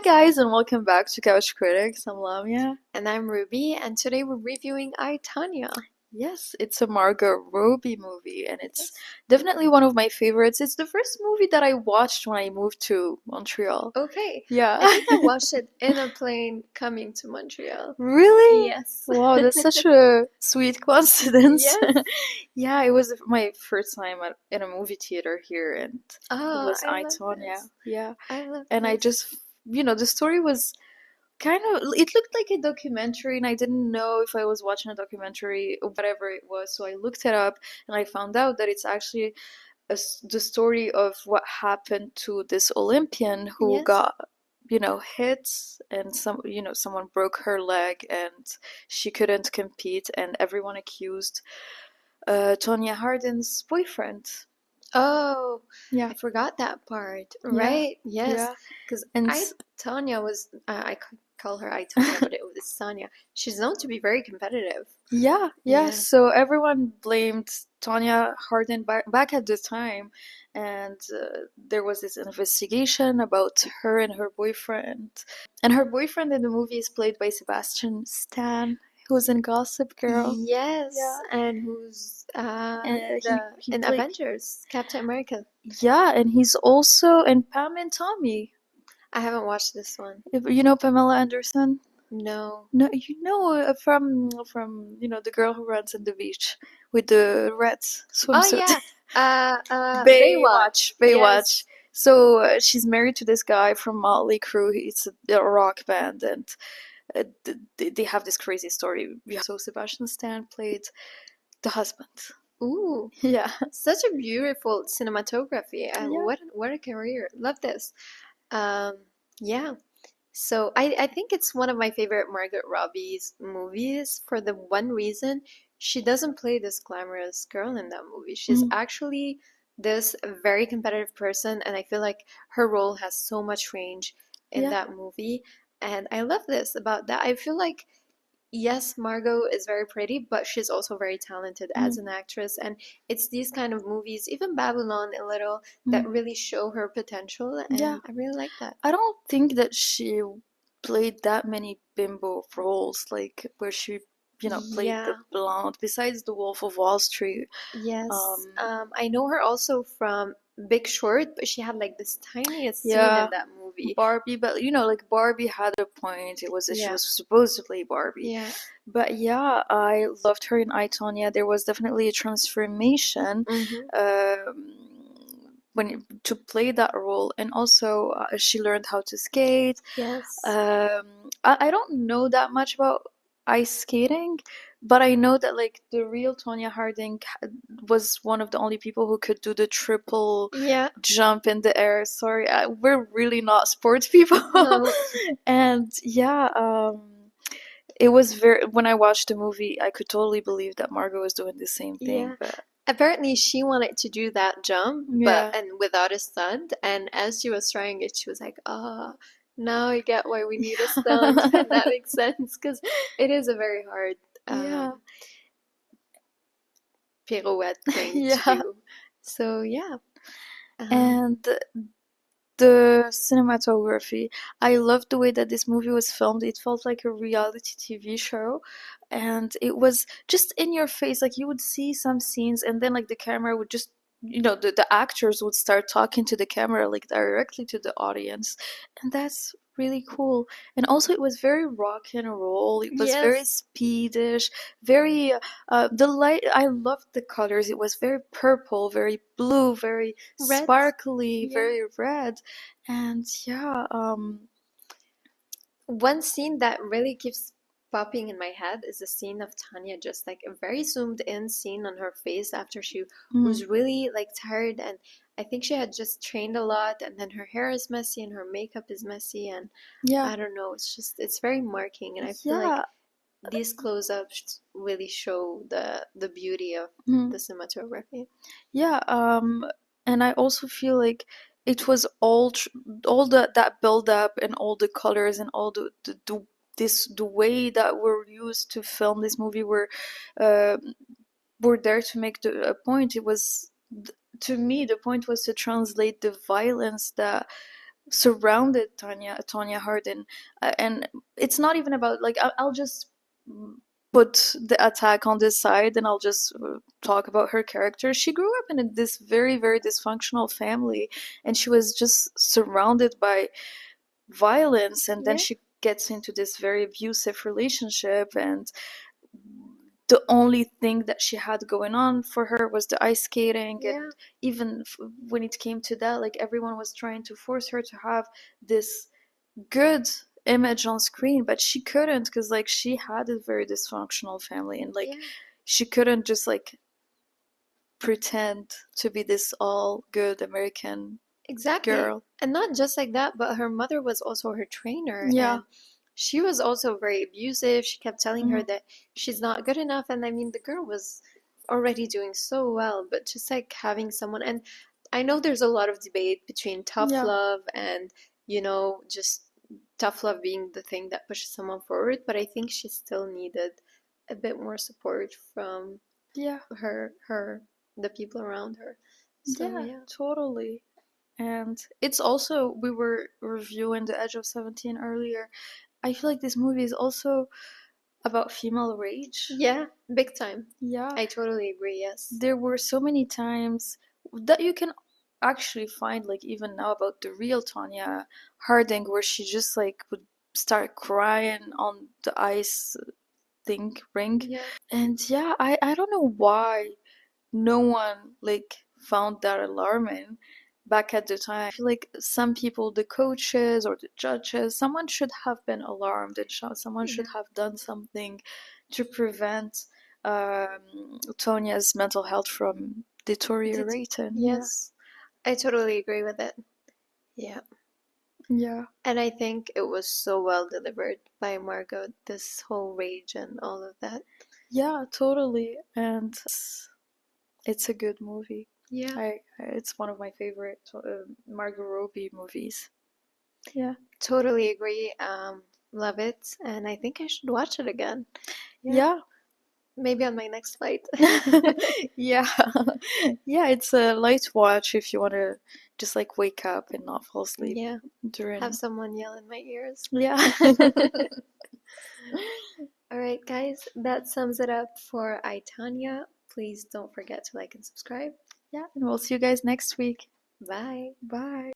guys, and welcome back to Couch Critics. I'm Lamia. And I'm Ruby, and today we're reviewing I, Tonya. Yes, it's a Margot Robbie movie, and it's definitely one of my favorites. It's the first movie that I watched when I moved to Montreal. Okay. Yeah. I think I watched it in a plane coming to Montreal. Really? Yes. Wow, that's such a sweet coincidence. Yes. Yeah, it was my first time in a movie theater here, and it Oh, was I I, love Tonya. this. Yeah. I love And I this. just, the story was kind of, it looked like a documentary, and I didn't know if I was watching a documentary or whatever it was, so I looked it up, and I found out that it's actually the story of what happened to this Olympian who Yes. got hit, and someone broke her leg and she couldn't compete, and everyone accused Tonya Harding's boyfriend. Oh, Yeah. I forgot that part. Yeah. Right? Yes. Yeah. Because And Tonya was, I call her I, Tonya, but it was Tonya. She's known to be very competitive. yeah, Yeah. so everyone blamed Tonya Harding back at the time, and there was this investigation about her and her boyfriend. And her boyfriend in the movie is played by Sebastian Stan, who's in Gossip Girl. Yes, Yeah. and who's And he in played, Avengers, Captain America. yeah, and he's also in Pam and Tommy. I haven't watched this one. You know Pamela Anderson? No. No, from the girl who runs on the beach with the red Oh swimsuit. yeah, Baywatch. Yes. So she's married to this guy from Motley Crue. It's a rock band, and they have this crazy story. So Sebastian Stan played the husband. Ooh, Yeah. such a beautiful cinematography. Yeah. What a career. Love this. Um, yeah. So I think it's one of my favorite Margot Robbie's movies for the one reason she doesn't play this glamorous girl in that movie. She's actually this very competitive person, and I feel like her role has so much range in Yeah. that movie. And I love this about that. I feel like yes, Margot is very pretty, but she's also very talented as an actress. And it's these kind of movies, even Babylon a little, that really show her potential. And Yeah. I really like that. I don't think that she played that many bimbo roles, like where she, played Yeah. the blonde, besides The Wolf of Wall Street. Yes. I know her also from Big Short, but she had like this tiniest scene Yeah. in that movie. Barbie, but like Barbie had a point. It was that she Yeah. was supposed to play Barbie. Yeah. But yeah, I loved her in I, Tonya. There was definitely a transformation to play that role, and also she learned how to skate. Yes. I don't know that much about ice skating, but I know that like the real Tonya Harding was one of the only people who could do the triple Yeah. jump in the air. Sorry, we're really not sports people. No. And yeah, it was very, when I watched the movie, I could totally believe that Margot was doing the same thing. Yeah. But Apparently she wanted to do that jump, yeah, and without a stunt. And as she was trying it, she was like, "Oh, now I get why we need a stunt." And that makes sense because it is a very hard yeah, pirouette thing yeah. to do. So yeah. And the cinematography, I loved the way that this movie was filmed. It felt like a reality TV show, and it was just in your face. Like you would see some scenes, and then like the camera would just, the actors would start talking to the camera like directly to the audience, and that's really cool. And also it was very rock and roll. It was very Yes. speedish, very the light, I loved the colors. It was very purple, very blue, very Red. sparkly, Yeah. very red. And yeah, One scene that really keeps popping in my head is the scene of Tanya, just like a very zoomed in scene on her face after she was really like tired, and I think she had just trained a lot, and then her hair is messy and her makeup is messy, and yeah, I don't know, it's very marking, and I feel like yeah, these close-ups really show the beauty of the cinematography. yeah. And I also feel like it was all that build up, and all the colors, and all the way that we're used to film this movie uh, were there to make a point. It was, to me, the point was to translate the violence that surrounded Tonya Harding, and it's not even about like I'll just put the attack on this side and I'll just talk about her character. She grew up in this very very dysfunctional family, and she was just surrounded by violence, and then Yeah, she gets into this very abusive relationship, and the only thing that she had going on for her was the ice skating. yeah, And even when it came to that, like everyone was trying to force her to have this good image on screen, but she couldn't, because like she had a very dysfunctional family, and like yeah. she couldn't just like pretend to be this all good American Exactly. girl. And not just like that, but her mother was also her trainer, Yeah. and she was also very abusive. She kept telling her Mhm. that she's not good enough. And I mean, the girl was already doing so well, but just like having someone, and I know there's a lot of debate between tough Yeah. love and, just tough love being the thing that pushes someone forward, but I think she still needed a bit more support from Yeah. the people around her. So, Yeah, yeah. totally. And it's also, we were reviewing The Edge of 17 earlier. I feel like this movie is also about female rage. Yeah, big time. Yeah. I totally agree, yes. There were so many times that you can actually find, like even now, about the real Tonya Harding, where she just like would start crying on the ice thing ring. Yeah. And yeah, I don't know why no one like found that alarming back at the time. I feel like some people, the coaches or the judges, someone should have been alarmed, and someone Yeah. should have done something to prevent Tonya's mental health from Did deteriorating. Yeah. yes. I totally agree with it. Yeah. Yeah. And I think it was so well delivered by Margot, this whole rage and all of that. Yeah, totally. And it's a good movie. Yeah. It's one of my favorite Margot Robbie movies. Yeah. Totally agree. Love it. And I think I should watch it again. Yeah. Yeah. Maybe on my next flight. Yeah. Yeah, it's a light watch if you want to just like wake up and not fall asleep Yeah. Have during. someone yell in my ears. Yeah. All right, guys, that sums it up for I, Tanya. Please don't forget to like and subscribe. Yeah, and we'll see you guys next week. Bye. Bye.